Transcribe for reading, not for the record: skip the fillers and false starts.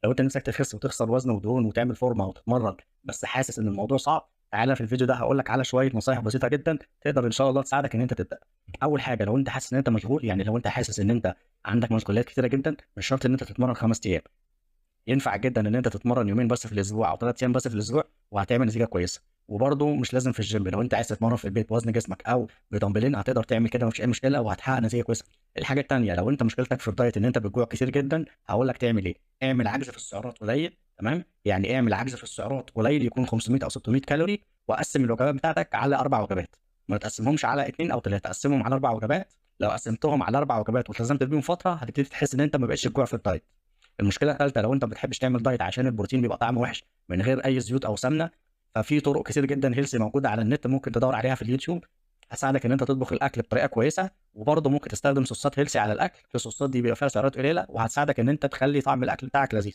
لو انت نفسك تخس وتخسر وزن ودهون وتعمل فورمه وتتمرن بس حاسس ان الموضوع صعب، تعالى في الفيديو ده هقول لك على شويه نصايح بسيطه جدا تقدر ان شاء الله تساعدك ان انت تبدا. اول حاجه، لو انت حاسس ان انت مشغول، يعني لو انت حاسس ان انت عندك مشغولات كتيره جدا، مش شرط ان انت تتمرن 5 ايام. ينفع جدًا إن أنت تتمرّن يومين بس في الأسبوع أو 3 أيام بس في الأسبوع وهتعمل نتيجة كويسة، وبرضه مش لازم في الgym، لو أنت عايز تتمرّن في البيت بوزن جسمك أو بدمبلين هتقدر تعمل كده ما فيش أي مشكلة وهتحقق نتيجة كويسة. الحاجة التانية، لو أنت مشكلتك في الdiet إن أنت بتجوع كتير جدًا، هاقول لك تعمل إيه، اعمل عجز في السعرات قليل، تمام، يعني اعمل عجز في السعرات قليل يكون 500 أو 600 كالوري، وقسّم الوجبات بتاعتك على 4 وجبات، ما تقسّمهمش على 2 أو 3، قسّمهم على 4 وجبات. لو قسّمتهم على 4 وجبات والتزمت بيهم فترة، هتبتدي تحس إن أنت ما بقيتش تجوع في الdiet. المشكلة التالتة، لو أنت ما بتحبش تعمل دايت عشان البروتين بيبقى طعمه وحش من غير أي زيوت أو سمنة، ففي طرق كتير جدًا healthy موجودة على النت ممكن تدوّر عليها في اليوتيوب، هتساعدك إن أنت تطبخ الأكل بطريقة كويسة، وبرضه ممكن تستخدم صوصات healthy على الأكل، الصوصات دي بيبقى فيها سعرات قليلة وهتساعدك إن أنت تخلّي طعم الأكل بتاعك لذيذ.